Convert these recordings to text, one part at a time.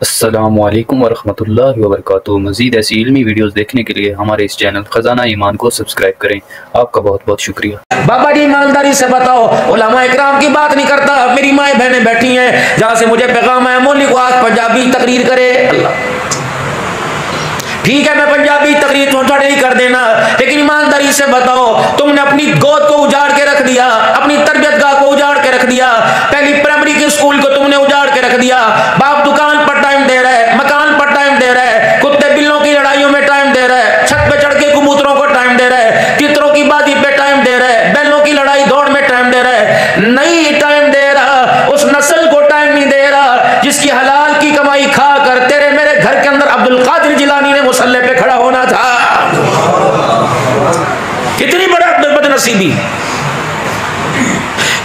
अस्सलामुअलैकुम वरहमतुल्लाहि वबरकातुहू। मज़ीद ऐसी इल्मी वीडियोस देखने के लिए हमारे इस चैनल खजाना ईमान को सब्सक्राइब करें। आपका बहुत बहुत शुक्रिया। बाबा जी ईमानदारी से बताओ, उलमा इकराम की बात नहीं करता। मेरी माए बहनें बैठी हैं, जहां से मुझे पैगाम है, मौली को आज पंजाबी तकरीर करे। अल्लाह ठीक है, मैं पंजाबी तकरीर थोड़ा नहीं कर देना, लेकिन ईमानदारी से बताओ, तुमने अपनी गोद को उजाड़ के रख दिया, अपनी तरबियत गाह को उजाड़ के रख दिया, पहली प्राइमरी के स्कूल को तुमने उजाड़ के रख दिया। बाप दुकान पर टाइम दे रहा है, मकान पर टाइम दे रहा है, कुत्ते बिल्लों की लड़ाइयों में टाइम दे रहा है, छत पे चढ़ के कबूतरों को टाइम दे रहा है, तितरों की बाजी पे टाइम दे रहा है, बैलों की लड़ाई दौड़ में टाइम दे रहा है, नहीं टाइम दे रहा। उस नस्ल को टाइम नहीं दे रहा जिसकी हलाल की कमाई खा कर तेरे मेरे घर के अंदर अब्दुल कादिर जिलानी ने मुसल्ले पे खड़ा होना था। कितनी बड़ा बदनसीबी।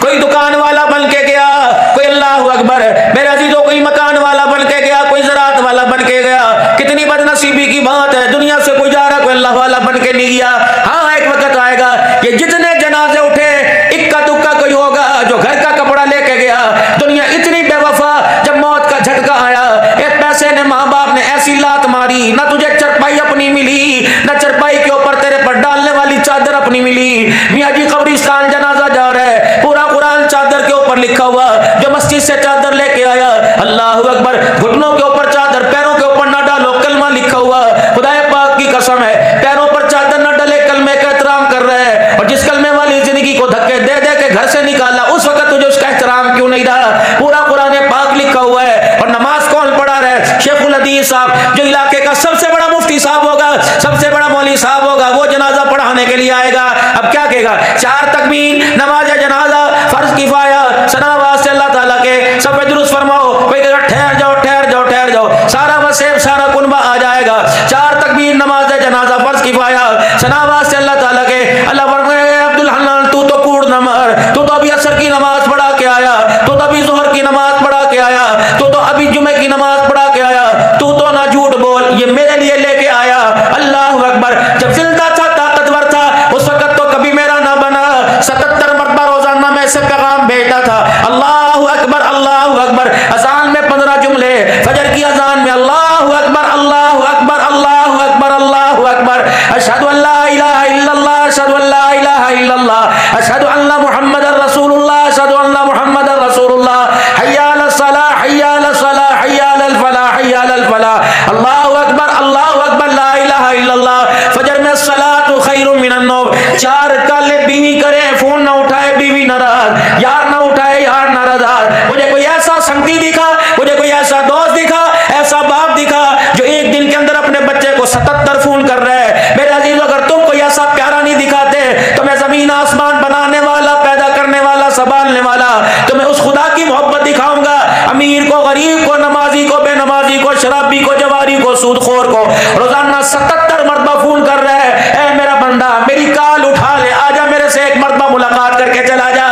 कोई दुकान वाला बन के गया, कोई अल्लाह अकबर मेरे अजीजों, कोई मकान वाला बन के गया, कोई ज़राअत वाला बन के गया। कितनी बदनसीबी की बात है, दुनिया से कोई जा रहा, कोई अल्लाह वाला बन के नहीं गया। हाँ, एक वक्त आएगा ये जितने जनाजे उठे, इक्का दुक्का कोई होगा जो घर का कपड़ा लेके गया। दुनिया इतनी बेवफा, जब मौत का झटका आया, एक पैसे ने माँ बाप ने ऐसी लात मारी, ना तुझे चरपाई अपनी मिली, ना चरपाई के ऊपर तेरे पर डालने वाली चादर अपनी मिली। मियाँ जी कब्रिस्तान जनाजा जा रहा है, पूरा कुरान चादर के ऊपर लिखा हुआ, जो मस्जिद से चादर लेके आया, अल्लाह अकबर, घुटनों के ऊपर चादर, पैरों के ऊपर ना डालो, कलमा लिखा हुआ। खुदा पाक की कसम है, पैरों पर चादर न डाले, कलमे का एहतराम कर रहा है। और जिस कलमे वाली जिंदगी को धक्के दे दे के घर से निकाला, उस वक्त तुझे उसका एहतराम क्यों नहीं रहा? पूरा कुरान पाक लिखा हुआ है। और नमाज कौन पढ़ा रहा है? शेखुल हदीस साहब, जो इलाके का सबसे बड़ा मुफ्ती साहब होगा, सबसे बड़ा मौलवी साहब होगा, वो जनाजा पढ़ाने के लिए आएगा। अब क्या कहेगा? 4 तकबीर, नमाज जनाजा, फर्ज किफाया, सनावास से अल्लाह ताला के सब पे दुरूद फरमाओ। कोई कहेगा ठहर जाओ ठहर जाओ ठहर जाओ, सारा वसेब सारा कुनबा आ जाएगा। 4 तकबीर, नमाज जनाजा, फर्ज किफाया, सनावास से अल्लाह ताला के। अल्लाह फरमाए, अब्दुल हन्नान तू तो कूड़ न मर, तू तो अभी असर की नमाज पढ़ा के आया, तू तो अभी जोहर की नमाज पढ़ा के आया, तू तो अभी जुमे की नमाज पढ़ा के आया, तू तो ना झूठ बोल, ये मेरे लिए लेके आया। अल्लाह अकबर। जब जिंदा था, ताकतवर था, उस वक्त तो कभी मेरा ना बना। 77 मरतबा रोजाना मैं से पैगाम भेजता था। अल्लाह अकबर अल्लाह अकबर। अजान में 15 जुमले, फजर की अजान में अल्लाह अकबर अल्लाह अकबर अल्लाह अकबर अल्लाह अकबर, अशहदु अल्ला इलाहा इल्लल्लाह, अशहदु अल्ला इलाहा इल्लल्लाह, अशहदु अन्ना मुहम्मदर रसूलुल्लाह, अशहदु अन्ना मुहम्मदर रसूलुल्लाह, हय्या अलस सलाह हय्या अलस सलाह हय्या अलल फलाह हय्या अलल फलाह। अल्लाहु अकबर ला इलाहा इल्लल्लाह। फजर में सलातु खैरुम मिनन नौम। 4 काले बीवी करे, फोन ना उठाए बीवी नाराज, यार ना उठाए यार नाराज। मुझे कोई ऐसा संगती दिखा, मुझे कोई ऐसा दोस्त दिखा, ऐसा बाप दिखा जो एक दिन के अंदर अपने बच्चे को 77 फोन कर रहा है। मेरे अजीज, अगर तुम कोई ऐसा प्यारा नहीं दिखाते तो मैं जमीन आसमान बनाने वाला, पैदा करने वाला, संभालने वाला, तो मैं उस खुदा की मोहब्बत दिखाऊंगा। अमीर को, गरीब को, नमाजी को, बेनमाजी को, शराबी को, जवारी को, सूदखोर को रोजाना 77 मरतबा फोन कर रहा है। ए मेरा बंदा, मेरी कॉल उठा ले, आजा मेरे से एक मरतबा मुलाकात करके चला जा।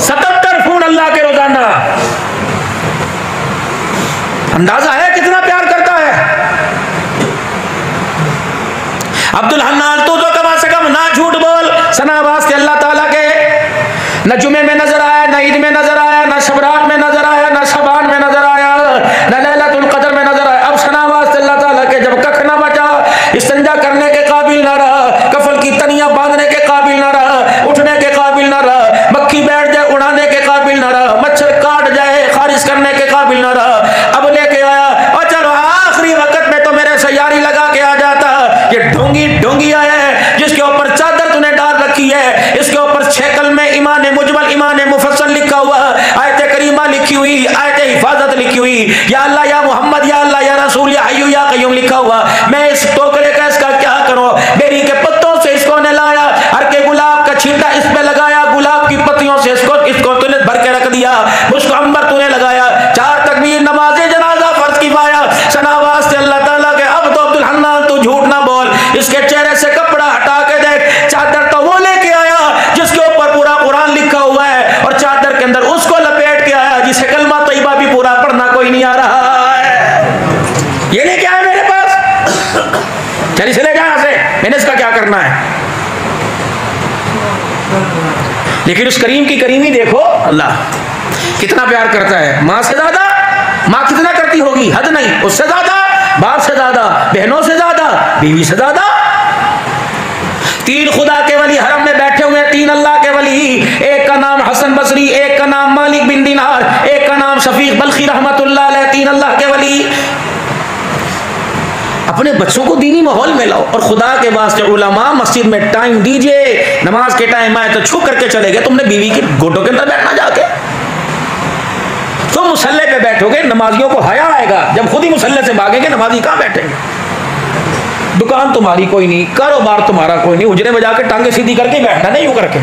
77 फोन अल्लाह के रोजाना। अंदाजा है कितना प्यार करता है। अब्दुल हन्नान तू तो कम से कम ना झूठ बोल, सनावास के अल्लाह ताला के। न जुमे में नजर आया, न ईद में नजर आया, न शबरात में नजर आया, न शबान में नजर आया, न लैलतुल कद्र में नजर आया। अब सनावास के अल्लाह ताला के, जब कख ना बचा, इस्तिंजा करने के काबिल ना रहा, कफल की तनिया बांधने के काबिल ना रहा, उठने के काबिल ना रहा, मक्खी बैठ जाए उड़ाने के काबिल ना रहा, मच्छर काट जाए खारिज करने के काबिल ना रहा, अब लेके आया। और चलो आखिरी वक्त में तो मेरे से यारी लगा के आ जाता। ये ढोंगी ढोंगी आया है जिसके ऊपर चादर तूने डाल रखी है, इसके ऊपर 6 कलमे ईमान मुजमल ईमान मुफस्सल लिखा हुआ, आयत करीमा लिखी हुई, आयत हिफाजत लिखी हुई, या अल्लाह या मोहम्मद या अल्लाह या रसूल या हय्यु या कय्यूम लिखा हुआ। मैं इस टोकरे का इसका क्या करूं? बेरी के पत्तों से इसको ने लाया, हर के गुलाब का छींटा इस पे लगाया, गुलाब की पत्तियों से इसको तूने भर के रख दिया, उसको अंबर तूने लगाया। 4 तकबीर, नमाज़े जनाजा, फर्ज किफाया, सनावास से अल्लाह ताला के। अब तो अब्दुल हन्नान तू झूठ ना बोल, इसके चेहरे से कपड़ा हटा के देख, चादर तो वो लेके आया जिसके ऊपर पूरा कुरान लिखा हुआ है, और चादर के अंदर उसको लपेट के आया जिसे कलमा तैयबा भी पूरा पढ़ना कोई नहीं आ रहा है। ये लेके आया मेरे पास, चलिए चले जा से, मैंने इसका क्या करना है। लेकिन उस करीम की करीमी देखो, अल्लाह कितना प्यार करता है, माँ से ज्यादा, माँ की कोई हद नहीं, उससे ज्यादा, बाप से ज्यादा, बहनों से ज्यादा, बीवी से ज्यादा। तीन खुदा के वली हरम में बैठे हुए, तीन अल्लाह के वली, एक का नाम हसन बसरी, एक का नाम मालिक बिन दिनार, एक का नाम शफीक बल्खी रहमतुल्लाह अलैह, तीन अल्लाह के वली। अपने बच्चों को दीनी माहौल में लाओ और खुदा के वास्ते उलमा मस्जिद में टाइम दीजिए। नमाज के टाइम आए तो छुप करके चले गए, तुमने बीवी के गोटों के अंदर बैठना जाके। तुम मुसल्ले पे बैठोगे, नमाजियों को हया आएगा, जब खुद ही मुसल्ले से भागेंगे नमाजी कहां बैठेंगे। दुकान तुम्हारी कोई नहीं, कारोबार तुम्हारा कोई नहीं, उजरे में जाके टांगे सीधी करके बैठना, नहीं यूं करके।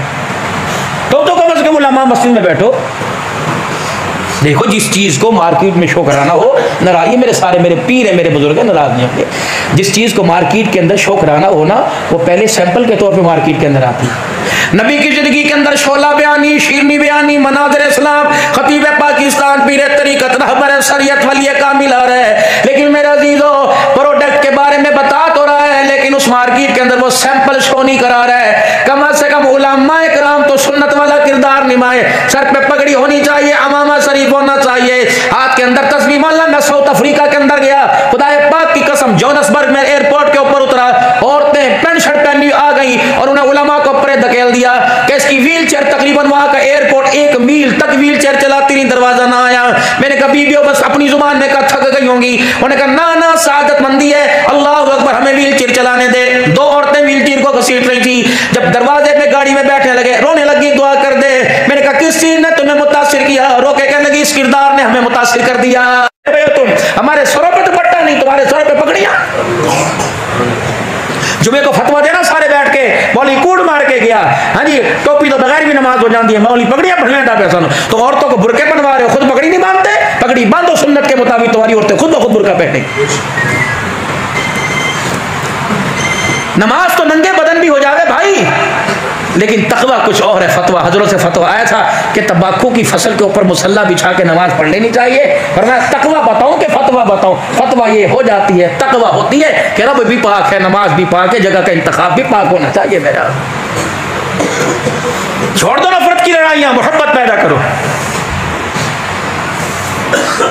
तो कम से कम उलमा मस्जिद में बैठो। देखो, जिस चीज को मार्केट में शो कराना हो, नाराज, ये मेरे पीर है, मेरे बुजुर्ग है, नाराज नहीं होंगे। जिस चीज को मार्केट के अंदर शो कराना हो ना, वो पहले सैंपल के तौर पे मार्केट के अंदर आती है। नबी की जिंदगी के अंदर शोला बयानी, शीरनी बयानी, मनाज़िर इस्लाम, खतीब पाकिस्तान, पीर तरीक़त, रहबर शरीयत वली कामिल आ रहा है। लेकिन मेरे अजीजों, प्रोडक्ट के बारे में बता तो रहा है, लेकिन उस मार्केट के अंदर वो सैंपल शो नहीं करा रहा है। कम से कम उलमाए किराम तो सुन्नत वाला किरदार निभाए, सर पे पगड़ी होनी चाहिए, अमामा शरीफ होना चाहिए, हाथ के अंदर तस्बीह। मान लो मैं साउथ अफ्रीका के अंदर गया, खुदाए पाक की कसम, जोहान्सबर्ग में एयरपोर्ट के ऊपर उतरा, औरतें पैंट शर्ट पहनी आ गई और उन्हें उलमा को ऊपर धकेल दिया कि इसकी व्हील चेयर, तकरीबन वहां का एयरपोर्ट 1 मील तक व्हील चेयर चलाती नहीं, दरवाजा ना आया। मैंने कहा बीबियों बस अपनी जुबान में कहा थक गई होंगी, उन्होंने कहा ना ना सादत मंदी है, अल्लाह अकबर, हमें व्हील चेयर चलाने दे। 2 औरतें व्हील चेयर को घसीट रही थी, जब दरवाजे पे गाड़ी में बैठने लगे, रोने लगी, दुआ कर दे। मैंने कहा किस चीज ने तुम्हें मुतासिर किया? रोके कहने लगी इस किरदार ने हमें मुतासिर कर दिया। तुम हमारे सरों पे दुपट्टा नहीं, तुम्हारे सरों पे पगड़ियां। जुमे को फतवा देना सारे बैठ के, मौली कूड़ मार के गया, हाँ जी, टोपी तो बगैर भी नमाज हो जाती है, मौली पगड़ियां भरने डाले सन। तो औरतों को बुरके बनवा रहे हो, खुद पगड़ी नहीं बांधते, पगड़ी बांधो सुन्नत के मुताबिक, तुम्हारी औरतें खुद ब खुद बुरका पहने। नमाज तो नंगे बदन भी हो जावे भाई, लेकिन तकवा कुछ और है। फतवा हजरत से फतवा आया था कि तंबाकू की फसल के ऊपर मुसल्ला बिछा के नमाज पढ़ लेनी चाहिए, और मैं तकवा बताऊं कि फतवा बताऊं? फतवा ये हो जाती है, तकवा होती है कि रब भी पाक है, नमाज भी पाक है, जगह का इंतखाब भी पाक होना चाहिए। मेरा छोड़ दो नफरत की लड़ाइयां, मोहब्बत पैदा करो।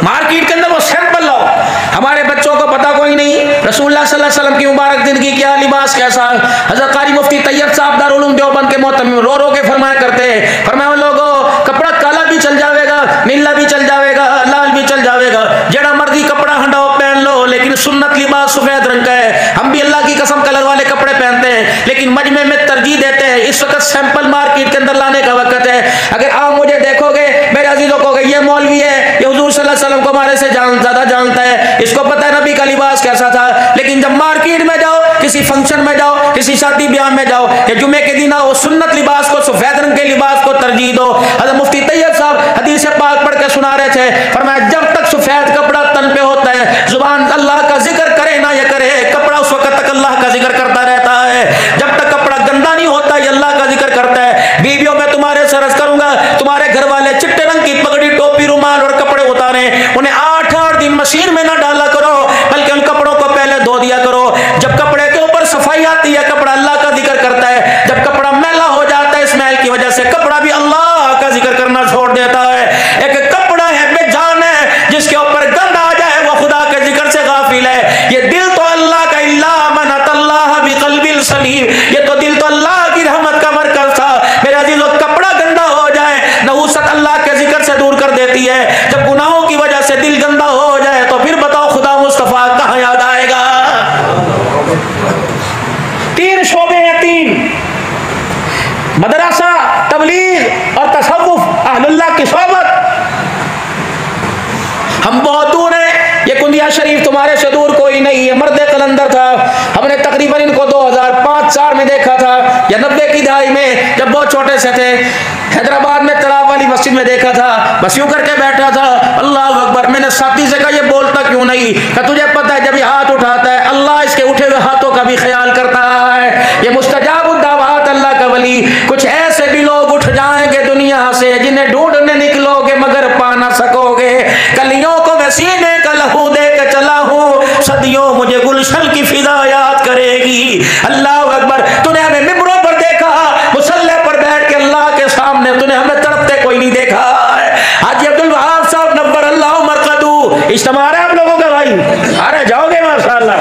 मार्केट के अंदर वो सैंपल लाओ। हमारे बच्चों को पता कोई नहीं रसूलुल्लाह सल्लल्लाहु अलैहि वसल्लम की मुबारक जिंदगी, क्या लिबास कैसा। हज़रत कारी मुफ्ती तैयब साहब दारुल उलूम देवबंद के मोहतमिम रो रो के फरमाया करते हैं, फरमाया लोगों, कपड़ा काला भी चल जाएगा, नीला भी चल जाएगा, लाल भी चल जाएगा, जेड़ा मर्जी कपड़ा हंडाओ पहन लो, लेकिन सुन्नत लिबास सफेद रंग का है। हम भी अल्लाह की कसम कलर वाले कपड़े पहनते हैं, लेकिन मजमे में तरजीह देते हैं। इस वक्त सैंपल मार्केट के अंदर लाने का वक्त है। अगर आप मुझे देखोगे मेरे अजीजों को, ये मौलवी है, ये हुजूर सल्लल्लाहु अलैहि वसल्लम को हमारे से ज्यादा जानता है, इसको पता है नबी का लिबास कैसा था। लेकिन जब मार्केट में जाओ, किसी फंक्शन में जाओ, किसी शादी ब्याह में जाओ, या जुमे के दिन आओ, सुन्नत लिबास को, सफेद रंग के लिबास को तरजीह दो। हज़रत मुफ्ती तैयब साहब हदीस पाक पढ़ के सुना रहे थे, फरमाया जब तक सफेद कपड़ा तन पे होता है, जुबान अल्लाह का जिक्र करे ना ये करे, कपड़ा उस वक्त तक अल्लाह का जिक्र करता रहता है। जब तक कपड़ा गंदा नहीं होता, ये अल्लाह का जिक्र करता है। बीवियों में तुम्हारे सरस करूंगा, तुम्हारे घर वाले चिट्टे रंग की पगड़ी, टोपी, रुमाल और कपड़े उतारे, उन्हें 8-8 दिन मशीन में ना डाला करो, बल्कि उन कपड़ों को पहले धो दिया करो। जब कपड़े के ऊपर सफाई आती है, कपड़ा अल्लाह का जिक्र करता है। जब कपड़ा मैला हो जाता है, स्मेल की वजह से कपड़ा भी अल्लाह का जिक्र करना छोड़ देता है। एक कपड़ा है बेजान है, जिसके ऊपर गंद आ जाए वो खुदा के जिक्र से गाफिल है। ये दिल तो अल्लाह का, इल्ला मन अतल्लाह बिक़ल्बिल सलीम, ये तो दिल तो अल्लाह की रहमत का मरकज था। मेरे अजीजों, कपड़ा गंदा हो जाए, नहुसत अल्लाह के जिक्र से दूर कर देती है। जब गुनाहों की वजह से दिल गंदा हो जाए, तो फिर बताओ खुदा मुस्तफा कहां याद आएगा। 3 शोबे हैं, 3 मदरसा, तबलीग और तसव्वुफ, अहलुल्लाह की सोहबत। हम बहुत दूर हैं, ये कुंदिया शरीफ तुम्हारे से दूर कोई नहीं है। मर्द कलंदर था, हमने तकरीबन इनको 2005-4 में देखा था, या 90 की दहाई में, जब बहुत छोटे से थे। हैदराबाद में तलाब वाली मस्जिद में देखा था, बस यूं करके बैठा था, अल्लाह अकबर। मैंने साथी से कहा ये बोलता क्यों नहीं? कहा तुझे पता है जब ये हाथ उठाता है, अल्लाह इसके उठे हुए हाथों का भी ख्याल करता है। ये मुस्तजाबुद दावात अल्लाह का वली। कुछ ऐसे भी लोग उठ जाएंगे दुनिया से, जिन्हें ढूंढने निकलोगे मगर पा ना सकोगे। कलियों को मैं सीने का लहू दे के चला हूँ, सदियों मुझे गुलशन की फिजा याद करेगी। अल्लाह अकबर। तूने हमें मिंबरों पर देखा, मुसल्ले पर बैठ के अल्लाह के सामने, तूने हमें तड़पते कोई नहीं देखा। हाजी अब्दुल वहाब साहब नव्वर अल्लाह मरकदू, इज्तिमा आप लोगों का भाई? अरे जाओगे माशाल्लाह।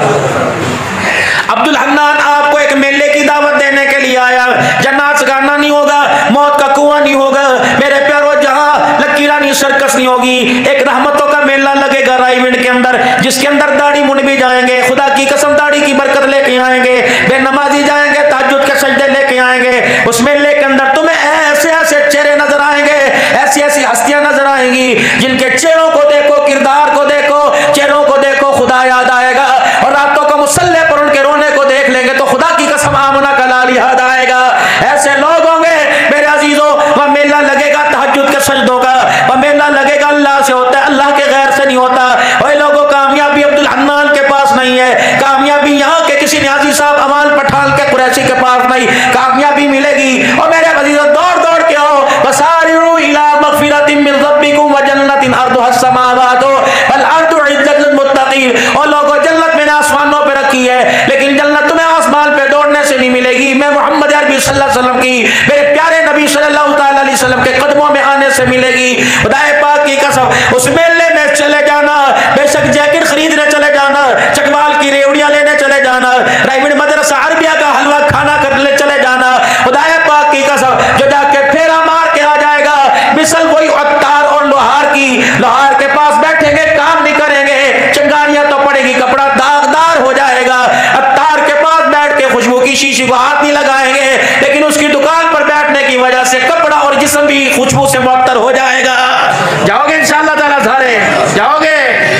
अब्दुल हन्नान आपको एक मेले की दावत देने के लिए आया। जन्नत से गाना नहीं होगा, मौत का कुआं नहीं होगा मेरे प्यारो, जहां लकीरानी सर्कस नहीं होगी। एक रहमतों का मेला लगेगा रायविंड के अंदर, जिसके अंदर दाढ़ी मुंड भी जाएंगे, खुदा की कसम दाढ़ी की बरकत लेके आएंगे, बेनमाजी जाएंगे, ताज्जुद के सजदे लेके आएंगे। उस मेले के अंदर तुम्हें ऐसे ऐसे चेहरे नजर आएंगे, ऐसी ऐसी हस्तियां नजर आएंगी, जिनके चेहरों को देखो, किरदार को देखो, चेहरों को देखो, खुदा याद आएगा। और रातों को मुसल्ले पर उनके रोने को देख लेंगे तो खुदा की कसम आमना का लाल याद आएगा। ऐसे लोग होंगे मेरे अजीजों, वह मेला लगेगा तहज्जुद के सजदों का, वह मेला लगेगा अल्लाह से होता है, अल्लाह के गैर से नहीं होता। वही लोगों, कामयाबी अब्दुल हन्नान के पास नहीं है, कामयाबी यहाँ के किसी न्याजी साहब अमान पठान के कुरैशी के पास नहीं, कामयाबी मिलेगी। और मेरे अजीजों दौड़ दौड़ के आओ, बसारिउ इला मगफिरतिन मिन रब्बिकुम व जन्नतिन अर्दुहस समावातु वल अर्दु उइद्दत लिल मुत्तकीन। और लोगों, जन्नत मैंने आसमानों पे रखी है, लेकिन जन्नत तुम्हें आसमान पे दौड़ने से नहीं मिलेगी, मैं मोहम्मद अरबी सल्लल्लाहु अलैहि वसल्लम की, मेरे प्यारे नबी सल्लल्लाहु अलैहि वसल्लम के कदमों में आने से मिलेगी। खुदाए पाक की कसम, उस मेले में चले जाना, बेशक जैकेट खरीदने चले जाना, चकवाल की रेवड़ियां लेने चले जाना, रायविंड मदरसा अरबिया का हलवा खाना करने चले जाना। खुदाए पाक की कसम, जो जाके फेरा मार के आ जाएगा, मिसल वही अत्तार और लोहार की, लोहार के पास बैठेंगे, काम नहीं करेंगे, चिंगारियां तो पड़ेगी, कपड़ा दागदार हो जाएगा। अत्तार के पास बैठ के खुशबू की शीशी को हाथ नहीं लगाएंगे, लेकिन उसकी दुकान पर बैठने की वजह से कपड़ा और जिस्म भी खुशबू से मुअत्तर हो जाएगा। जाओगे इंशाअल्लाह ताला, सारे जाओगे।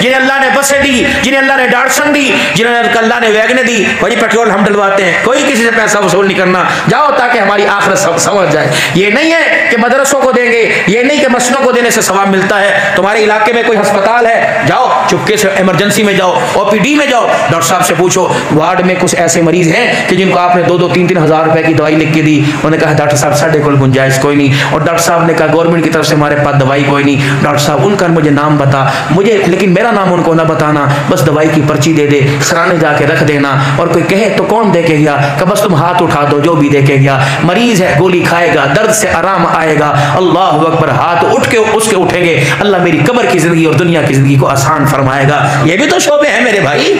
जिन्हें अल्लाह ने बसें दी, जिन्हें अल्लाह ने डार्सन दी, जिन्हें अल्लाह ने वैगने दी, वही पेट्रोल हम डलवाते हैं, कोई किसी से पैसा वसूल नहीं करना। जाओ ताकि हमारी आखिरत समझ जाए। ये नहीं है कि मदरसों को देंगे, ये नहीं कि मस्जिदों को देने से सवाब मिलता है। तुम्हारे इलाके में कोई अस्पताल है, जाओ चुपके से इमरजेंसी में जाओ, ओपीडी में जाओ, डॉक्टर साहब से पूछो वार्ड में कुछ ऐसे मरीज हैं कि जिनको आपने 2-3 हज़ार रुपए की दवाई लिख के दी। उन्होंने कहा डॉक्टर साहब साढ़े को गुंजाइश कोई नहीं। और डॉक्टर साहब ने कहा गवर्नमेंट की तरफ से हमारे पास दवाई कोई नहीं। डॉक्टर साहब उनका मुझे नाम बता, मुझे लेकिन मेरा नाम उनको ना बताना, बस दवाई की पर्ची दे दे, सराने जाके रख देना। और कोई कहे तो कौन दे के गया, कि बस तुम हाथ उठा दो, जो भी दे के गया। मरीज है, गोली खाएगा, दर्द से आराम आएगा, अल्लाह अकबर, हाथ उठ के उसके उठेंगे, अल्लाह मेरी कब्र की जिंदगी और दुनिया की जिंदगी को आसान फरमाएगा। ये भी तो शोबे हैं मेरे भाई।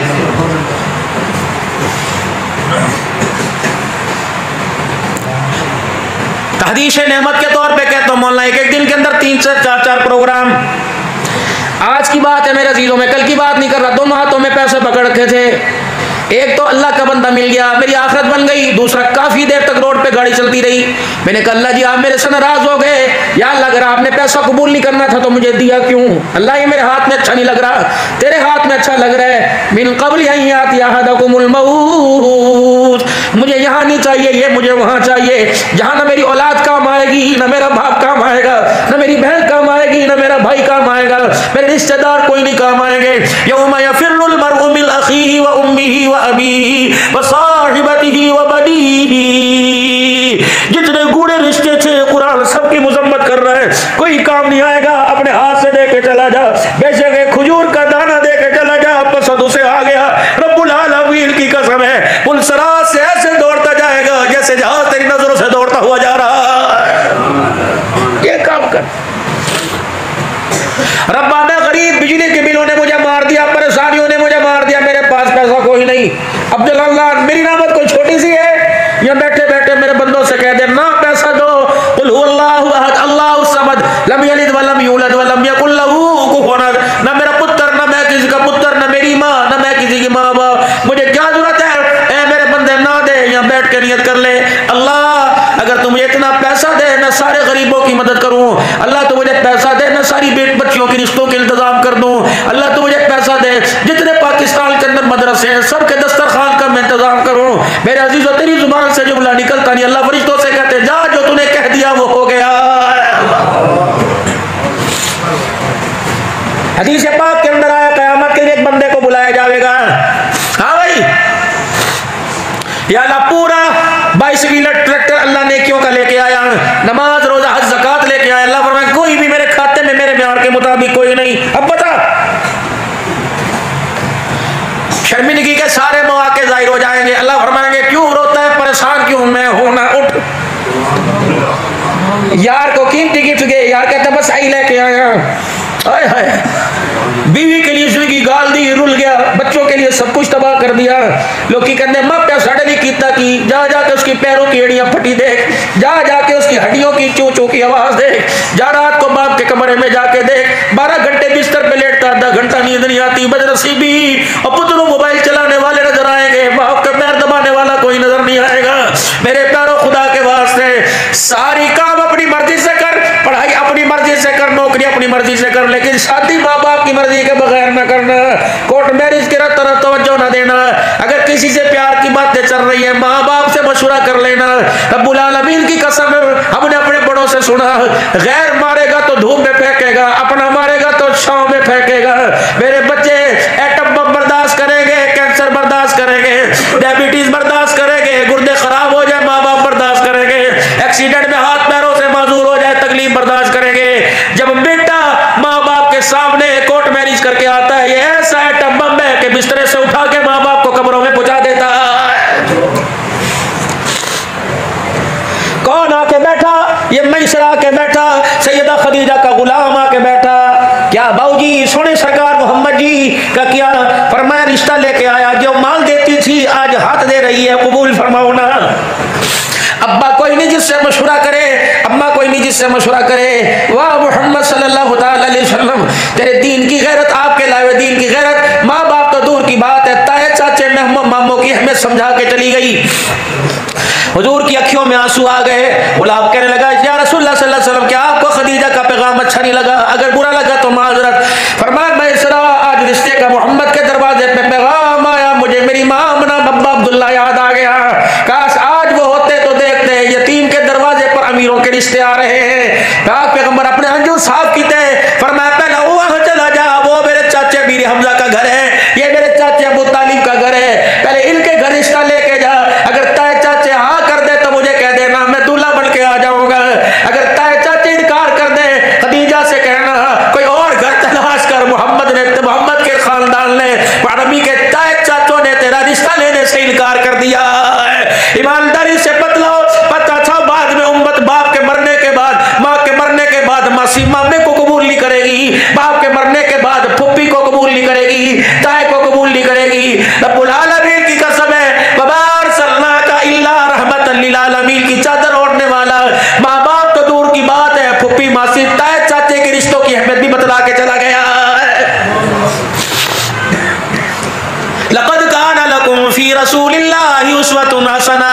हदीस नेमत के तौर पे कहता हूं मौलाना, एक दिन के अंदर 3 से 4 प्रोग्राम। आज की बात है मेरे अजीजों में, कल की बात नहीं कर रहा। दोनों हाथों में पैसे पकड़ रखे थे। एक तो अल्लाह का बंदा मिल गया, मेरी आखिरत बन गई। दूसरा, काफी देर तक रोड पे गाड़ी चलती रही। मैंने कहा अल्लाह जी आप मेरे से नाराज हो गए, या अल्लाह अगर आपने पैसा कबूल नहीं करना था तो मुझे दिया क्यों? अल्लाह ये मेरे हाथ में अच्छा नहीं लग रहा, तेरे हाथ में अच्छा लग रहा है। मिन क़ब्ल अन यातिया अहदकुमुल मौत, मुझे यहाँ नहीं चाहिए, ये मुझे वहाँ चाहिए, जहाँ ना मेरी औलाद काम आएगी, ना मेरा बाप काम आएगा, ना मेरी बहन काम आएगी, ना मेरा भाई काम आएगा, मेरे रिश्तेदार कोई नहीं काम आएंगे। यौम यफ़िर्रुल मर्उ मिन अख़ीहि व उम्मिहि व अबीही व साहिबतिही व बनीही। जितने गूढ़े रिश्ते थे कुरान सबकी मजम्मत कर रहा है। कोई काम नहीं आएगा, अपने हाथ से दे के चला जा, बेशक एक खजूर का दाना दे के चला जा, पसंद उसे आ गया। रब्बुल आलमीन की कसम है, पुलसराज से ऐसे दौड़ता जाएगा जैसे जहाज तेरी नजरों से दौड़ता हुआ जा रहा है। ये काम कर। रब्बा मैं गरीब, बिजली के बिलों ने मुझे मार दिया, परेशानियों ने मुझे मार दिया, मेरे पास पैसा कोई नहीं। अब्दुल अल्लाह मेरी नामत कोई छोटी सी है, या बैठे बैठे मेरे बंदों से कह दे ना पैसा दो। कुल हुवल्लाहु अहद अल्लाहु समद लम यलिद व लम यूलद व लम यकुल लहू कुफुवन अहद। ना मेरा पुत्र, ना मैं किसी का पुत्र, ना मेरी माँ, ना मैं किसी की माँ बाप, मुझे क्या जरूरत है? ए मेरे बंदे ना दे, यहाँ बैठ के नियत कर ले, अल्लाह अगर तुम मुझे इतना पैसा दे मैं सारे गरीबों की मदद करूँ। अल्लाह तो मुझे पैसा दे मैं सारी बच्चियों के रिश्तों के इंतजाम कर दूँ। अल्लाह तो मुझे पैसा दे जितने पाकिस्तान के अंदर मदरसे हैं सबके दस्तरखान का मैं इंतजाम करूँ। मेरे अजीजों तेरी जुबान से जुमला निकलता नहीं, अल्लाह फरिश्तों से कहते जा जो तूने कह दिया वो हो गया। हदीस पाक के अंदर आया क़यामत के एक बंदे को बुलाया जाएगा। हाँ भाई, या अल्लाह पूरा 22 व्हीलर ट्रैक्टर अल्लाह नेकियों का लेके आया, नमाज रोजा हज ज़कात लेके आया। अल्लाह फरमाए कोई भी मेरे खाते में मेरे म्यार के मुताबिक कोई नहीं। अब बता, शर्मिंदगी के सारे मौके जाहिर हो जाएंगे। अल्लाह फरमाएंगे क्यों रोता है, परेशान क्यों? मैं हूं ना, उठ। यार को कीमती गिफ्ट गए, यार कहता बस आई लेके आया, हाय हाय, बीवी के लिए स्विगी गाल दी, रुल लोग कहते मां प्या साढ़े भी कीता की, जा जाके उसकी पैरों की एड़ियां फटी देख, जा जाके उसकी हड्डियों की चू चू की आवाज देख, जा रात को बाप के कमरे में जाके देख, 12 घंटे बिस्तर पे लेटता, आधा घंटा नींद नहीं आती, बदनसीबी। और पुत्रों मोबाइल चलाने वाले नजर आएंगे, बाप का पैर दबाने वाला कोई नजर नहीं आएगा। मेरे प्यारों खुदा के वास्ते सारी काम अपनी मर्जी से कर, पढ़ाई अपनी मर्जी से कर, नौकरी अपनी मर्जी से कर, लेकिन शादी माँ बाप की मर्जी के बगैर न करना, कोर्ट मैरिज की तरफ तवज्जो न देना। अगर किसी से प्यार की बातें चल रही है, माँ बाप से मशवरा कर लेना। रब्बुल आलमीन की कसम हमने अपने बड़ों से सुना, गैर मारेगा तो धूप में फेंकेगा, अपना मारेगा तो छांव में फेंकेगा। मेरे बच्चे एटम बम बर्दाश्त करेंगे, कैंसर बर्दाश्त करेंगे, डायबिटीज बर्दाश्त करेंगे, गुर्दे खराब हो जाए माँ बाप बर्दाश्त करेंगे, एक्सीडेंट में हाथ पैरों से माजूर हो जाए तकलीफ बर्दाश्त करेंगे। जब बेटा माँ बाप के सामने कोर्ट मैरिज करके आता है, ये ऐसा एटम बम है कि बिस्तरे से उठा के माँ बाप को कब्रों में पहुंचा देता है। कौन आके बैठा? ये मैसर आके बैठा, सैयदा खदीजा का गुलाम आके बैठा। क्या बाऊजी सोने सरकार मोहम्मद जी का क्या फरमाया, रिश्ता लेके आया, जो माल देती थी आज हाथ दे रही है, कबूल फरमाओ ना। अब्बा कोई नहीं जिससे मशवरा करे, अम्मा कोई नहीं जिससे मशवरा करे। वाह मोहम्मद सल्लल्लाहु अलैहि वसल्लम, तेरे दीन की गैरत, आपके लावे दीन की गैरत। माँ बाप तो दूर की बात है, ताए चाचे मामों की हमें समझा के चली गई। हुजूर की अखियों में आंसू आ गए। गुलाब कहने लगा, या रसूलुल्लाह सल्लल्लाहु अलैहि वसल्लम, क्या आपको खदीजा का पैगाम अच्छा नहीं लगा? अगर बुरा लगा तो माजरत। फरमाया, मैसरा आज रिश्ते का मोहम्मद के दरवाजे पे पैगाम आया, मुझे मेरी माँ अमना बब्बा अब्दुल्ला याद आ गया। काश आज वो होते तो देखते, यतीम के दरवाजे पर अमीरों के रिश्ते आ रहे हैं। पैगंबर अपने अंजू साफ कीते, फरमाया पहले वहां चला जा, वो मेरे चाचे अमीर हमजा का घर है, ये मेरे चाचे अबू तालिब का घर है, पहले इनके घर रिश्ता लेके जा। अगर ताए चाचे हाँ कर दे तो मुझे कह देना, मैं दूल्हा बन के आ जाऊंगा। अगर ताए चाचे इनकार कर दे, खदीजा से कहना कोई और घर तलाश कर। मोहम्मद के खानदान ने, अरबी के ताए चाचों ने तेरा रिश्ता लेने से इनकार कर दिया। ईमानदारी से बतलाओ, पता था बाद में उम्मत बाप के मरने के बाद, माँ के मरने के बाद मासी मामे को कबूल नहीं करेगी, बाप के मरने के बाद फुप्पी को कबूल नहीं करेगी, ताए को कबूल नहीं करेगी। रब्बुल आलमीन की कसम है, बबार सल्ला का इल्ला रहमतन लिल आलमीन की चादर ओढ़ने वाला माँ बाप तो दूर की बात है, फुप्पी मासी ताए चाचे के रिश्तों की अहमियत भी बतला के चला गया। लक़द काना लकुम फी रसूलिल्लाहि उस्वतुन हसना।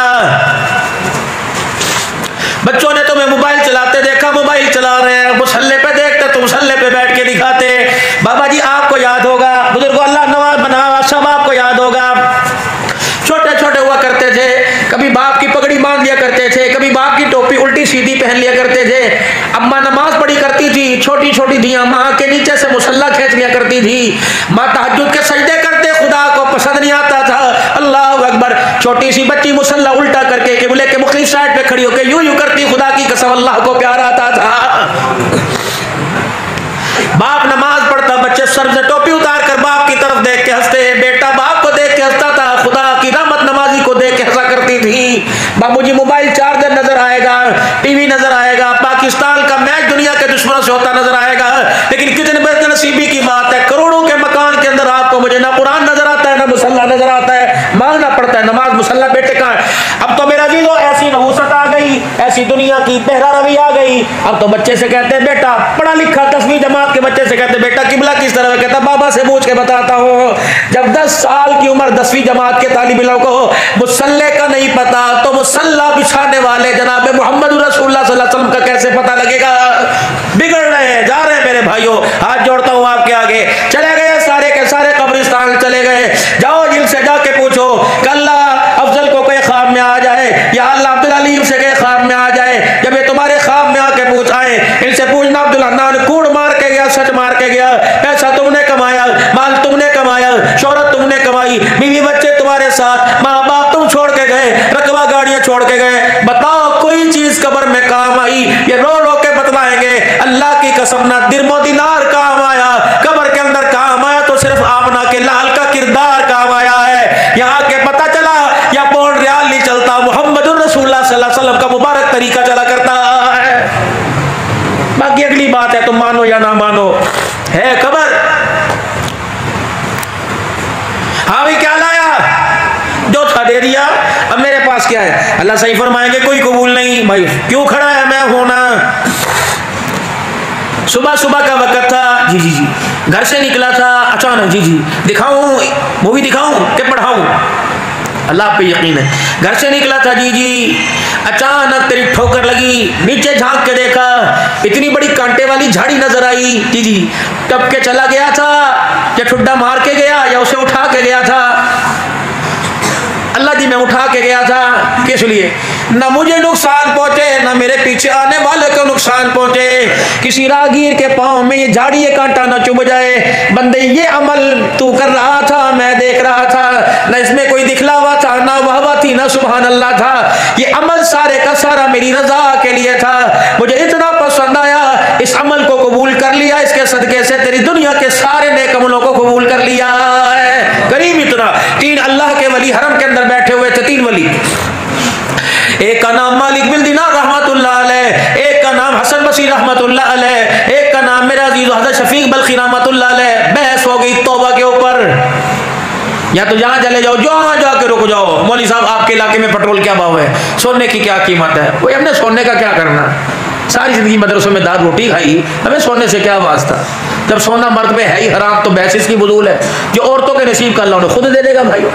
बच्चों ने तुम्हें मोबाइल चलाते देखा, मोबाइल चला रहे हैं, मुसल्ले पे देखते तो मुसल्ले पे बैठ के दिखाते। बाबा जी आपको याद होगा, बुजुर्गों अल्लाह नवाज बना, सब आपको याद होगा। छोटे छोटे हुआ करते थे, कभी बाप की पगड़ी बांध लिया करते थे, कभी बाप की टोपी उल्टी सीधी पहन लिया करते थे। अम्मा नमाज पढ़ी करती थी, छोटी छोटी धियां माँ के नीचे से मुसल्ला खींच लिया करती थी। माँ तहज्जुद के सजदे करते, खुदा को पसंद नहीं आता था। अल्लाह अकबर, छोटी सी बच्ची मुसल्ला उल्टा करके किबले के मुखलिफ साइड पे खड़ी होकर यूं यूं करती, खुदा की कसम अल्लाह को प्यार आता था। बाप नमाज पढ़ता, बच्चे सर से टोपी उतार कर बाप की तरफ देख के हंसते, बेटा बाप को देख के हंसता था, खुदा की रहमत नमाजी को देख के हंसा करती थी। बाबूजी मोबाइल चार्जर नजर आएगा, टीवी नजर आएगा, पाकिस्तान का मैच दुनिया के दुश्मनों से होता नजर आएगा, लेकिन कितने बदनसीबी की बात है, करोड़ों के मकान के अंदर आपको मुझे ना कुरान नजर आता है, ना मुसल्ला नजर आता है, मांगना पड़ता है नमाज मुसल्ला बेटे का। अब तो मेरा जीजो ऐसी नहूसत आ गई, ऐसी दुनिया की बहरा रवी आ गई। अब तो बच्चे से कहते हैं बेटा पढ़ा लिखा 10वीं जमात के बच्चे से कहते बेटा किबला किस तरह, कहता बाबा से पूछ के बताता हूँ। जब 10 साल की उम्र 10वीं जमात के तालिब इल्म को मुसल्ले का नहीं पता, तो मुसल्ला बिछाने वाले जनाब मोहम्मद रसूलुल्लाह सल्लल्लाहु अलैहि वसल्लम का कैसे पता लगेगा? बिगड़ रहे हैं, जा रहे हैं मेरे भाइयों, हाथ जोड़ता हूँ आपके आगे। चले गए सारे के सारे कब्रिस्तान चले गए, जाओ जिनसे जाके पूछो कल्ला अफजल को कोई ख्वाब में आ जाए, या अल्लाह अब्दुल अलीम से कोई ख्वाब में आ जाए, जब ये तुम्हारे ख्वाब में आके पूछ आए, इनसे पूछना अब्दुल्ला ने कूड़ मार के गया, सच मार के गया, पैसा तुमने कमाया, माल तुमने कमाया, शोहरत तुमने कमाई, बीवी बच्चे तुम्हारे साथ, माँ बाप तुम छोड़ के गए, रकबा गाड़ियां छोड़ के गए, बताओ कोई चीज कब्र में काम आई? ये रो रो के बतलाएंगे, अल्लाह की कसम ना दिरमो दिनार काम आया, कब्र के अंदर काम आया तो सिर्फ आमना के लाल का किरदार काम आया है। यहाँ के पता चला या पौंड रियाल नहीं चलता, मोहम्मद रसूलुल्लाह सल्लल्लाहु अलैहि वसल्लम का मुबारक तरीका चला करता है। बाकी अगली बात है तुम मानो या ना मानो, है खबर। हाँ भी क्या लाया? सा दे दिया, अब मेरे पास क्या है? अल्लाह सही फरमाएंगे कोई कबूल नहीं। भाई क्यों खड़ा है? मैं हूं ना। सुबह सुबह का वक्त था, जी जी जी, घर से निकला था अचानक, जी जी, दिखाऊं मूवी दिखाऊं कि पढ़ाऊं? अल्लाह पे यकीन है। घर से निकला था, जी जी, अचानक तेरी ठोकर लगी, नीचे झांक के देखा, इतनी बड़ी कांटे वाली झाड़ी नजर आई, जी जी, टप के चला गया था या ठुड्डा मार के गया या उसे उठा के गया था? अल्लाह जी मैं उठा के गया था। किस लिए? ना मुझे नुकसान पहुंचे, ना मेरे पीछे आने वाले को नुकसान पहुंचे, किसी राहगीर के पांव में ये झाड़ी ये कांटा ना चुभ जाए। बंदे ये अमल तू कर रहा था, मैं देख रहा था, ना इसमें कोई दिखलावा था, ना वाहवा थी, ना सुभान अल्लाह था। ये अमल सारे का सारा मेरी रजा के लिए था। मुझे इतना पसंद आया, इस अमल को कबूल कर लिया, इसके सदके से तेरी दुनिया के सारे नेक अमलों को कबूल कर लिया है। करीब इतना, 3 अल्लाह के वली हरम के अंदर बैठे हुए थे, 3 वली। एक का नाम मालिक बिन दिनार रहमतुल्लाह अलैह, एक का नाम हसन बसीर रहमतुल्लाह अलैह, एक का नाम मेरा अजीज हज़रत शफीक बल्खी रहमतुल्लाह अलैह। बहस हो गई तौबा के ऊपर। या तो जहां चले जाओ, जहां जाके रुक जाओ, मौलवी साहब आपके इलाके में पेट्रोल क्या भाव है, सोने की क्या कीमत है? वो हमने सोने का क्या करना, सारी जिंदगी मदरसों में दाल रोटी खाई, हमें सोने से क्या वास्ता? जब सोना मर्द पे है ही हराम तो बहस इसकी बदूल है, जो औरतों के नसीब का अल्लाह ने खुद दे देगा भाई।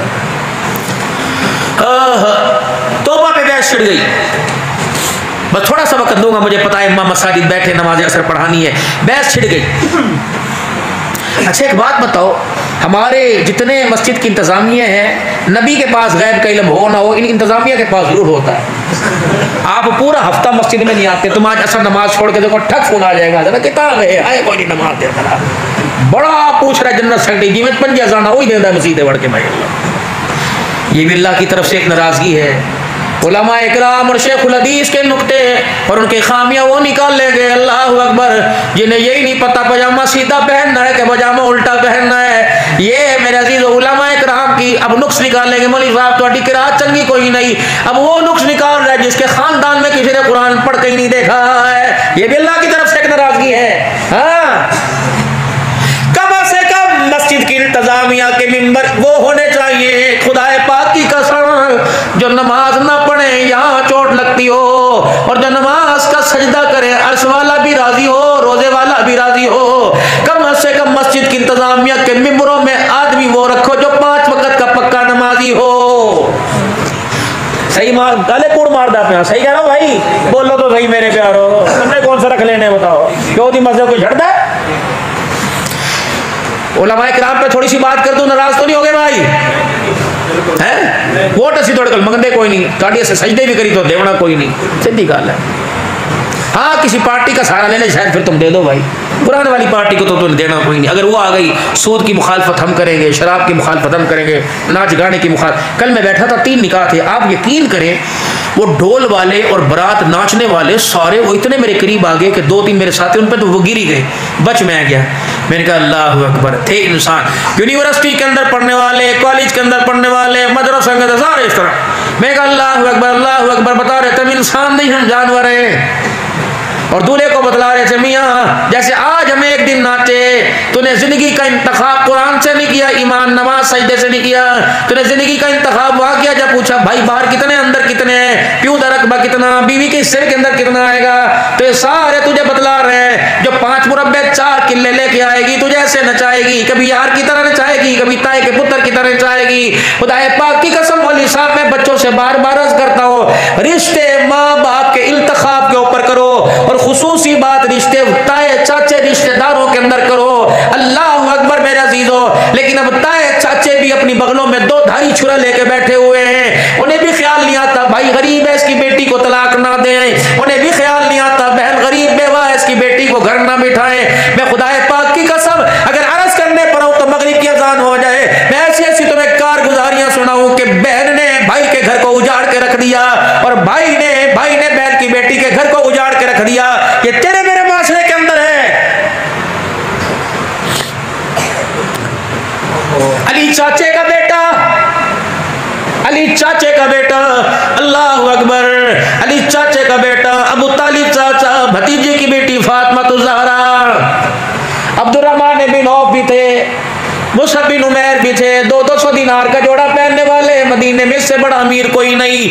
तौबा पे बहस छिड़ गई। बस थोड़ा सा वक्त दूंगा, मुझे पता है इमाम मसाजिद बैठे नमाज असर पढ़ानी है, बहस छिड़ गई। अच्छा एक बात बताओ, हमारे जितने मस्जिद की इंतजामिया है, नबी के पास गैब का इल्म हो ना हो, इन इंतजामिया के पास जरूर होता है। आप पूरा हफ्ता मस्जिद में नहीं आते, तुम आज असर नमाज छोड़ के देखो ठक फोन आ जाएगा, जरा किताब है आए कोई नहीं नमाज दे रहा, बड़ा पूछ रहा है जन्नत सेक्रेटरी जी में 50 जाना वही देता है मस्जिद बढ़ के भाई। ये भी अल्लाह की तरफ से एक नाराजगी है। उलमा इकराम और शेखुल हदीस के नुक्ते और उनके खामियां वो निकाल लेंगे, अल्लाह अकबर, जिन्हें यही नहीं पता पजामा सीधा पहनना है कि पजामा उल्टा पहनना है। ये मेरे अजीज उलमा इकराम की अब नुक्स निकालेंगे, मौलवी साहब तुम्हारी किरात चंगी कोई नहीं, अब वो नुक्स निकाल रहा है जिसके खानदान में किसी ने कुरान पढ़ के ही नहीं देखा है। ये भी अल्लाह की तरफ से एक नाराजगी है। हाँ, कम से कम मस्जिद की इंतजामिया के मिंबर वो होने चाहिए, खुदाए पाक की कसम, जो नमाज ना पढ़े यहाँ चोट लगती हो, और जो नमाज का सजदा करे अर्श वाला भी राजी हो, रोजे वाला भी राजी हो। कम से कम मस्जिद की इंतजामिया के मिंबरों में आदमी वो रखो जो 5 वक्त का पक्का नमाजी हो। सही मार गले कूड़ मार दे पे, सही कह रहा हूँ भाई, बोलो तो सही मेरे प्यारो, तुमने कौन सा रख लेने बताओ, क्यों दी मस्जिद को झड़ दे? उलमा इकराम पे थोड़ी सी बात कर दूं, नाराज तो नहीं हो गए भाई? हैं वोट असी थोड़े कल मंगते कोई नहीं, ताड़ी से सजदे भी करी तो देवना कोई नहीं, सीधी गल है। हाँ किसी पार्टी का सहारा ले ले शायद फिर तुम दे दो भाई, पुराने वाली पार्टी को तो तुम्हें देना कोई नहीं। अगर वो आ गई, सूद की मुखालफत हम करेंगे, शराब की मुखालफत हम करेंगे, नाच गाने की मुखालफत। कल मैं बैठा था, 3 निकाह थे, आप यकीन करें वो ढोल वाले और बारात नाचने वाले सारे वो इतने मेरे करीब आ गए कि 2-3 मेरे साथी उन पे तो वो गिर ही गए, बच मैं गया। मैंने कहा अल्लाह अकबर, थे इंसान, यूनिवर्सिटी के अंदर पढ़ने वाले, कॉलेज के अंदर पढ़ने वाले, मदरसा के अंदर सारे इस तरह। मैं कहा अल्लाह अकबर, बता रहे तुम इंसान नहीं हम जानवर हैं। और दूल्हे को बतला रहे थे, मियाँ जैसे आज हमें एक दिन नाचे, तूने जिंदगी का इंतखाब कुरान से नहीं किया, ईमान नमाज सजदे से नहीं किया, तूने जिंदगी का इंतखाब वहां किया जब पूछा भाई बाहर कितने अंदर कितने हैं, प्यू दरकबा कितना, बीवी के सिर के अंदर कितना आएगा, तो ये सारे तुझे बतला रहे हैं। जो 5 मुरब्बे 4 किले लेके आएगी, तुझे ऐसे नचाएगी, कभी यार की तरह नचाएगी, कभी ताए के पुत्र की तरह नचाएगी। खुदाए पाक की कसम, मौलवी साहब मैं बच्चों से बार बार अर्ज करता हूँ, रिश्ते माँ बाप के इंतखाब के ऊपर करो, और खुसूसी बात रिश्ते ताए चाचे रिश्तेदारों के अंदर करो। अल्लाह अकबर मेरे अजीजों, लेकिन अब ताए चाचे भी अपनी बगलों में 2 धारी छुरा लेके बैठे हुए हैं। उन्हें भी ख्याल नहीं आता भाई गरीब है इसकी बेटी को तलाक ना दें, उन्हें भी ख्याल नहीं आता बहन गरीब बेवा है इसकी बेटी को घर ना बिठाएं। मैं खुदाए पाक की कसम अगर अर्ज करने पर हूं तो मगरिब की अजान हो जाए, मैं ऐसी ऐसी तुम्हें कारगुजारियां सुनाऊं कि बहन ने भाई के घर को उजाड़ के रख दिया, और भाई ने बहन की बेटी के घर को उजाड़ के रख दिया। ये तेरे मेरे माशरे के अंदर है। अली चाचे का बेटा, अली चाचे का बेटा, अल्लाह अकबर, अली चाचे का बेटा, अबू तालिब चाचा, भतीजे की बेटी Fatima Zahra, Abdurrahman bin Auf भी थे, मुसअब बिन उमैर भी थे, 200 दिनार का जोड़ा पहनने वाले, मदीने में से बड़ा अमीर कोई नहीं।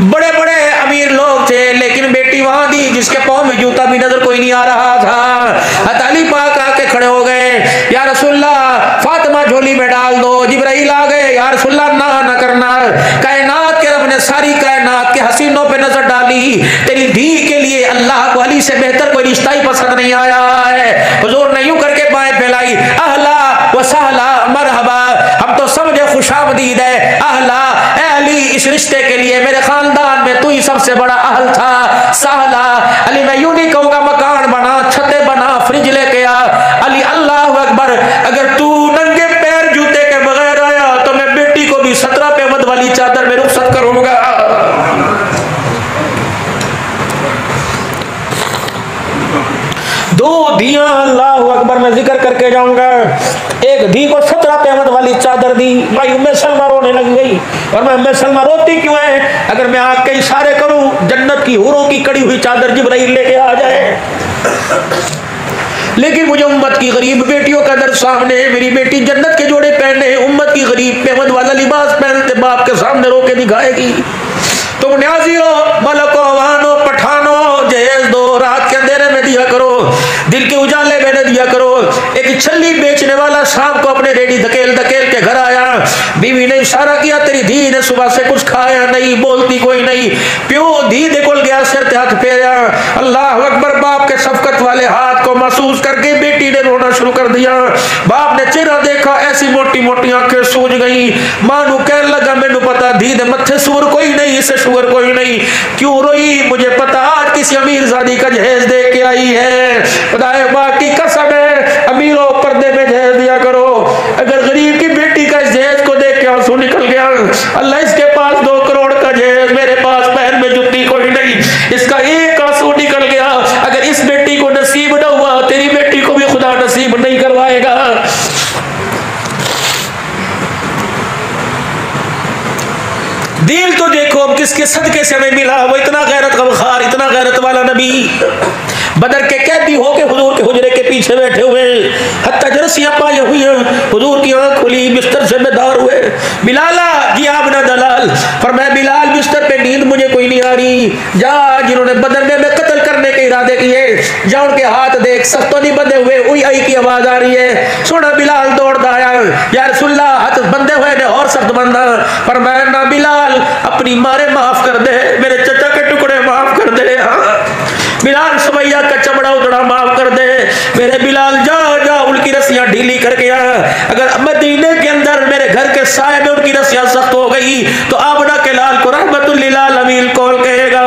बड़े बड़े अमीर लोग थे, लेकिन बेटी वहां थी जिसके पाँव में जूता भी नजर कोई नहीं आ रहा था। अली पाक आके खड़े हो गए, या रसूलल्लाह फातिमा झोली में डाल दो। जिब्राइल आ गए, या रसूलल्लाह ना करना, कायनात के रब ने सारी कायनात के हसीनों पे नजर डाली, तेरी धी के लिए अल्लाह को अली से बेहतर कोई रिश्ता ही पसंद नहीं आया है। हुजूर ने यूं करके बाएं फैलाई, अहला व सहला मरहबा, हम तो समझे खुशामदीद है। अहला ए अली, इस रिश्ते के लिए मेरे खानदान में तू ही सबसे बड़ा अहल था। सहला अली, मैं यूं नहीं कहूंगा मकान बना, छतें बना, फ्रिज लेके आ। अली अल्लाह अकबर, अगर तू नंगे पैर जूते के बगैर आया तो मैं बेटी को भी 17 पेमद वाली चादर में रुखसत करूंगा। दो धियां अल्लाह अकबर में जिक्र करके जाऊंगा। एक धी को 17 पेमद वाली चादर दी, भाई उम्मे सलमा रोने लग गई। और मैं उम्मे सलमा रोती क्यों है? अगर मैं आग के इशारे करूं जन्नत की हूरों की कड़ी हुई चादर जिब्राइल लेके आ जाए। लेकिन मुझे उम्मत की गरीब बेटियों का दर्द सामने, मेरी बेटी जन्नत के जोड़े पहने, उम्मत की गरीब पेमद वाला लिबास पहनते बाप के सामने रो के दिखाएगी। तुम न्याजी हो, मलको, वानो, पठानो, जहेज दो, रात के अंधेरे में दिया करो, दिल के उजाले में न दिया करो। एक छल्ली बेचने वाला शाम को अपने रेडी धकेल धकेल के घर आया, बीवी ने इशारा किया, तेरी धी ने सुबह से कुछ खाया नहीं, बोलती कोई नहीं। प्यो धी देखोल गया, सिर हाथ फेरा, अल्लाह अकबर, बाप के शफकत वाले हाथ को महसूस करके बेटी ने रोना शुरू कर दिया। बाप ने चेहरा देखा, ऐसी मोटी मोटी आंखें सूज गई। मानू कहने लगा, मैनू पता धी दे मत्थे सुर कोई नहीं, इसे शुगर कोई नहीं। क्यों रोई? मुझे पता आज किसी अमीर शादी का जहेज दे के आई है। खुदाए पाक की कसम है, अमीरों पर्दे में जहेज दिया करो। अगर गरीब की बेटी का इस जहेज को देख के आंसू निकल गया, अल्लाह इसके पास 2 करोड़ का जहेज, मेरे पास पैर में जुत्ती कोई नहीं, इसका एक आंसू निकल गया। अगर इस बेटी को नसीब न हुआ, तेरी बेटी को भी खुदा नसीब नहीं करवाएगा। दिल तो देखो अब किसके सदके से हमें मिला, वो इतना गैरत गमखार, इतना गैरत वाला नबी, बदर के कैदी होके हुजूर के हुजरे के पीछे बैठे हुए, हत्ता जरसियां पाई हुई हैं, हुजूर की आंख खुली, बिस्तर से बेदार हुए। बिलाला जी आप ना दलाल, फरमाया बिलाल बिस्तर पे नींद मुझे कोई नहीं आ रही, जा जिन्होंने बदर में कत्ल करने के इरादे किए, जा उनके हाथ देख, सख्त तो नहीं बंधे हुए, उई आई की आवाज आ रही है। सुना बिलाल दौड़ता आया, या रसूलल्लाह हाथ बंधे हुए ने और सख्त बंधा। फरमाया ना बिलाल, अपनी मारे माफ कर दे, मेरे चचा के टुकड़े माफ कर दे। बिलाल सुमैया का चमड़ा उतड़ा माफ कर दे। मेरे बिलाल जा जा उनकी रस्सियां ढीली करके आ। अगर मदीने के अंदर मेरे घर के साए में उनकी रस्सियां सख्त हो गई तो आबना के लाल को रहमतुल लिल आलमीन कौन कहेगा?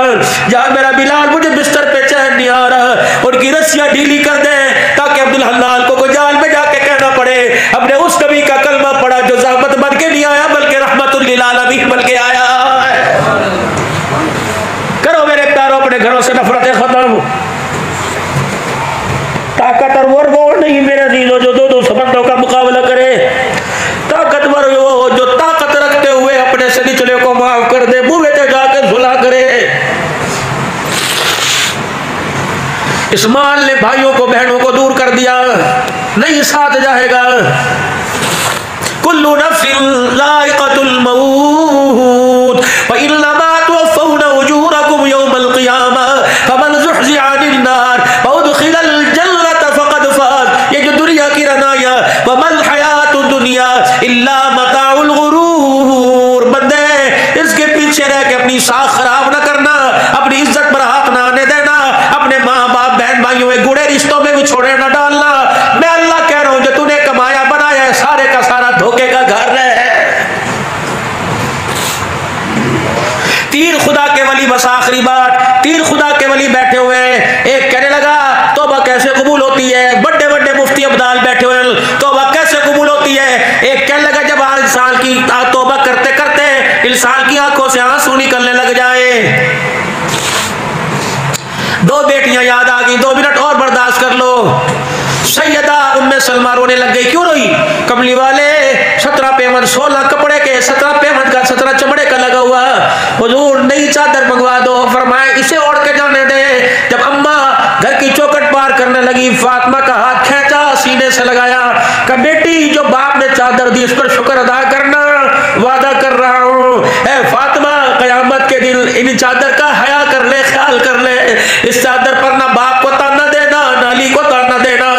जा मेरा बिलाल, मुझे बिस्तर पे चैन नहीं आ रहा, उनकी रस्सियां ढीली कर दे ताकि अब्दुल हलाल को जाल में जाके कहना पड़े अपने उस नबी का कलमा पढ़ा जो ज़हमत बन के नहीं आया बल्कि रहमतुल लिल आलमीन बन के आया। करो मेरे प्यारों, अपने घरों से नफरतें खत्म। ताकतवर वो नहीं मेरे अजीजों जो 2-2 समंदरों का मुकाबला करे, ताकतवर वो जो ताकत रखते हुए अपने से निचले को माफ कर दे, मुंह में जाकर सुला करे। इस्माइल ने भाइयों को बहनों को दूर कर दिया, नहीं साथ जाएगा। कुल्लु नफ्सिन ज़ाइक़तुल मौत व इन्नमा तुवफ़्फ़ौना उजूरकुम यौमल क़ियामह फमन ज़ुहज़िहा अनिन नार व उदख़िलल जन्नत फ़क़द फ़ाज़। ये जो दुनिया की रनाया, वमल हयातुद दुनिया इल्ला मताउल गुरूर। बंदे, इसके पीछे रह के अपनी साख खराब न करना, अपनी इज्जत पर हाथ ना आने देना, अपने माँ बाप बहन भाइयों में गुड़े रिश्तों में भी छोड़े न डालना। मैं अल्लाह कह रहा हूँ जो तूने कमाया बनाया है सारे का सारा धोखे का घर है। तीर खुदा के वली, बस आखिरी बात, तीर खुदा के वली बैठे हुए हैं। एक कहने लगा तौबा कैसे कबूल होती है, बड़े बड़े मुफ्ती अब्दाल बैठे हुए हैं, तौबा कैसे कबूल होती है। एक कहने लगा जब इंसान की तौबा करते करते इंसान की आंखों से आंसू निकलने लग जाए। 2 बेटियां याद आ गई, 2 मिनट और बर्दाश्त कर लो। सैयदा उम्मे सलमा रोने लग गई। क्यों रोई? कमली वाले 17 पेमंद 16 कपड़े के, 17 पेमंद का 17 चमड़े का लगा हुआ, हुजूर नई चादर मंगवा दो। फरमाया इसे ओढ़ के जाने दे। जब अम्मा घर की चौखट पार करने लगी, फातिमा का हाथ खींचा, सीने से लगाया कि बेटी जो बाप ने चादर दी इस पर शुक्र अदा करना, वादा कर रहा हूँ ए फातिमा कयामत के दिन इन चादर का हया कर ले, ख्याल कर ले, इस चादर पर ना बाप को ताना देना ना अली को ताना देना,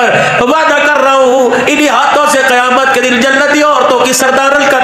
वादा कर रहा हूँ इन्हीं हाथों से कयामत के दिन जन्नती औरतों की सरदारल का